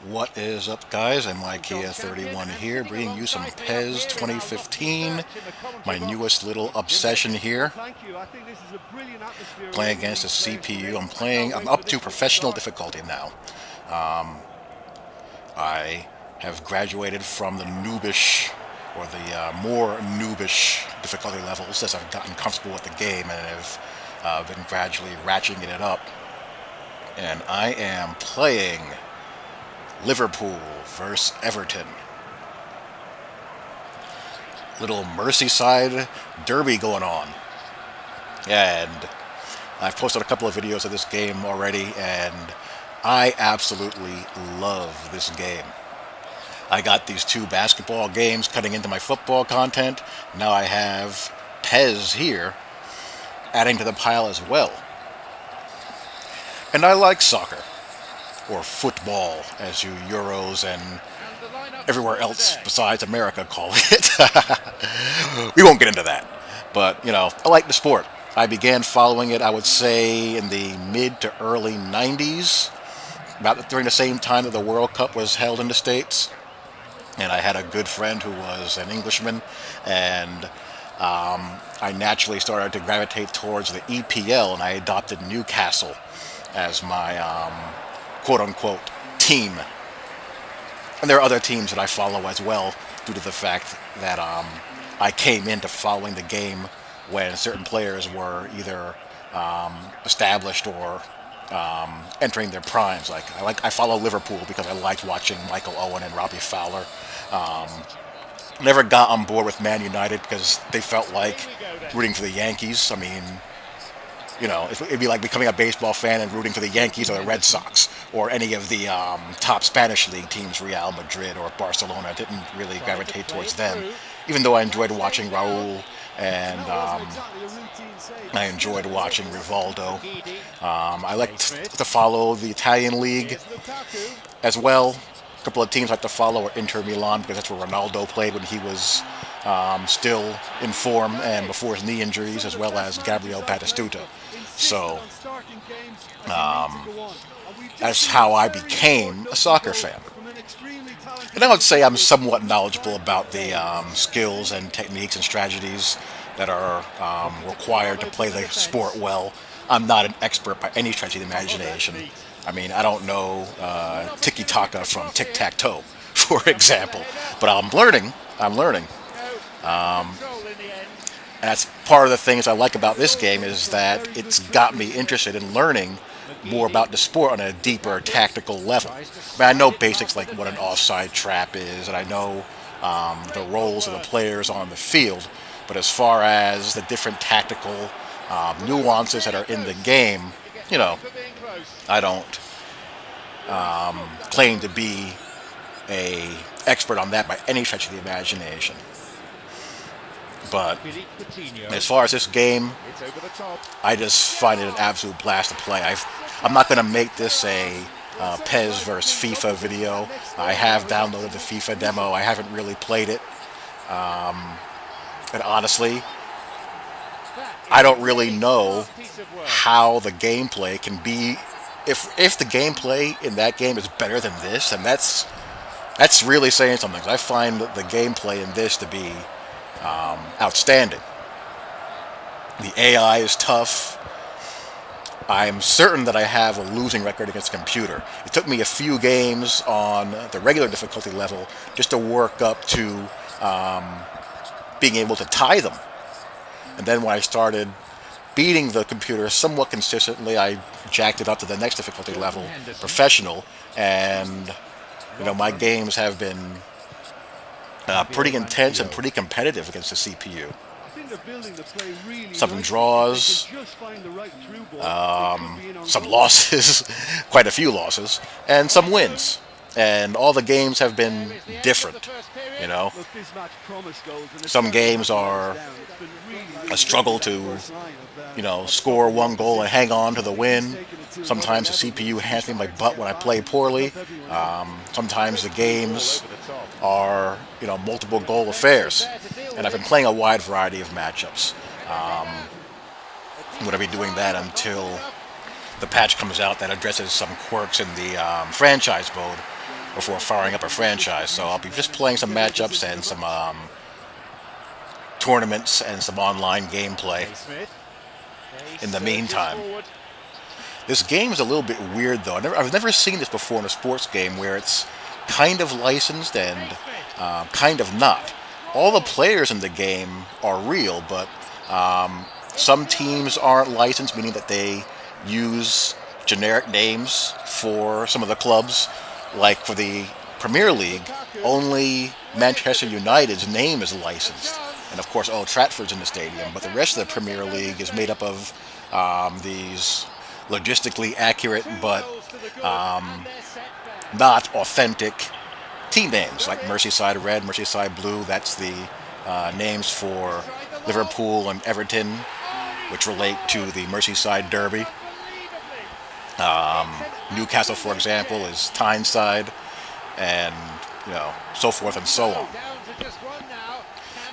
What is up, guys? I'm IKEA31 here, bringing you some PES 2015, my newest little obsession here. Playing against a CPU. I'm up to professional difficulty now. I have graduated from the noobish, or the more noobish difficulty levels as I've gotten comfortable with the game and have been gradually ratcheting it up. And I am playing Liverpool versus Everton. Little Merseyside derby going on. And I've posted a couple of videos of this game already, and I absolutely love this game. I got these two basketball games cutting into my football content. Now I have PES here, adding to the pile as well. And I like soccer, or football, as you Euros and everywhere else besides America call it. We won't get into that. But, I like the sport. I began following it, I would say, in the mid to early 90s, about during the same time that the World Cup was held in the States. And I had a good friend who was an Englishman, and I naturally started to gravitate towards the EPL, and I adopted Newcastle as my quote-unquote team. And there are other teams that I follow as well, due to the fact that I came into following the game when certain players were either established or entering their primes. I follow Liverpool because I liked watching Michael Owen and Robbie Fowler. Never got on board with Man United because they felt like rooting for the Yankees. I mean, it'd be like becoming a baseball fan and rooting for the Yankees or the Red Sox or any of the top Spanish league teams, Real Madrid or Barcelona. I didn't really gravitate towards them, even though I enjoyed watching Raul and I enjoyed watching Rivaldo. I like to follow the Italian league as well. A couple of teams I like to follow are Inter Milan because that's where Ronaldo played when he was still in form and before his knee injuries, as well as Gabriel Batistuta. So that's how I became a soccer fan. And I would say I'm somewhat knowledgeable about the skills and techniques and strategies that are required to play the sport well. I'm not an expert by any stretch of the imagination. I mean, I don't know tiki-taka from tic-tac-toe, for example. But I'm learning. And that's part of the things I like about this game is that it's got me interested in learning more about the sport on a deeper tactical level. I mean, I know basics like what an offside trap is, and I know the roles of the players on the field. But as far as the different tactical nuances that are in the game, I don't claim to be a expert on that by any stretch of the imagination. But as far as this game, I just find it an absolute blast to play. I'm not going to make this a PES versus FIFA video. I have downloaded the FIFA demo. I haven't really played it. And honestly, I don't really know how the gameplay can be. If the gameplay in that game is better than this, then that's really saying something. I find the gameplay in this to be outstanding. The AI is tough. I'm certain that I have a losing record against the computer. It took me a few games on the regular difficulty level just to work up to being able to tie them. And then when I started beating the computer somewhat consistently, I jacked it up to the next difficulty level, professional, and my games have been pretty intense and pretty competitive against the CPU. Some draws, some losses, quite a few losses, and some wins. And all the games have been different, Some games are a struggle to, score one goal and hang on to the win. Sometimes the CPU hands me my butt when I play poorly. Sometimes the games are, multiple goal affairs. And I've been playing a wide variety of matchups. I'm going to be doing that until the patch comes out that addresses some quirks in the franchise mode. before firing up a franchise. So I'll be just playing some matchups and some tournaments and some online gameplay in the meantime. This game is a little bit weird, though. I've never seen this before in a sports game where it's kind of licensed and kind of not. All the players in the game are real, but some teams aren't licensed, meaning that they use generic names for some of the clubs. Like for the Premier League, only Manchester United's name is licensed. And of course, Old Trafford's in the stadium, but the rest of the Premier League is made up of these logistically accurate but not authentic team names, like Merseyside Red, Merseyside Blue. That's the names for Liverpool and Everton, which relate to the Merseyside Derby. Newcastle, for example, is Tyneside, and so forth and so on.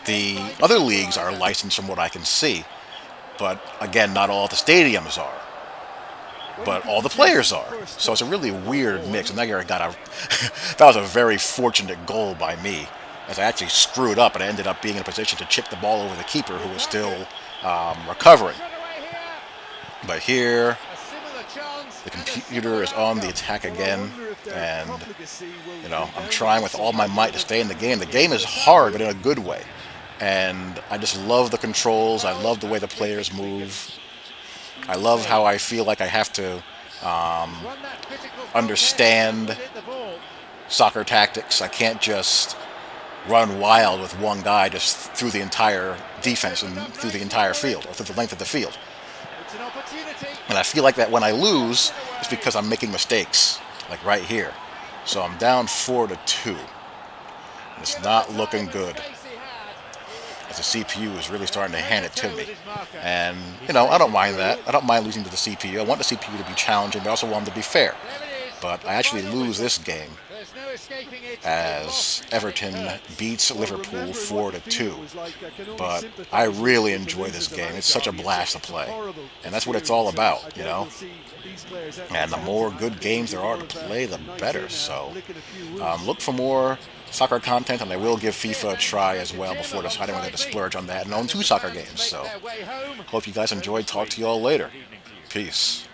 The other leagues are licensed from what I can see, but again, not all the stadiums are. But all the players are. So it's a really weird mix. And that was a very fortunate goal by me, as I actually screwed up and I ended up being in a position to chip the ball over the keeper, who was still recovering. But here, the computer is on the attack again, and I'm trying with all my might to stay in the game. The game is hard, but in a good way. And I just love the controls. I love the way the players move. I love how I feel like I have to understand soccer tactics. I can't just run wild with one guy just through the entire defense and through the entire field, or through the length of the field. And I feel like that when I lose, it's because I'm making mistakes, like right here. So I'm down 4-2. It's not looking good, as the CPU is really starting to hand it to me. And, I don't mind that. I don't mind losing to the CPU. I want the CPU to be challenging, but I also want them to be fair. But I actually lose this game as Everton beats Liverpool 4-2. But I really enjoy this game. It's such a blast to play. And that's what it's all about, And the more good games there are to play, the better. So look for more soccer content, and I will give FIFA a try as well before deciding whether to splurge on that and own 2 soccer games. So hope you guys enjoyed. Talk to you all later. Peace.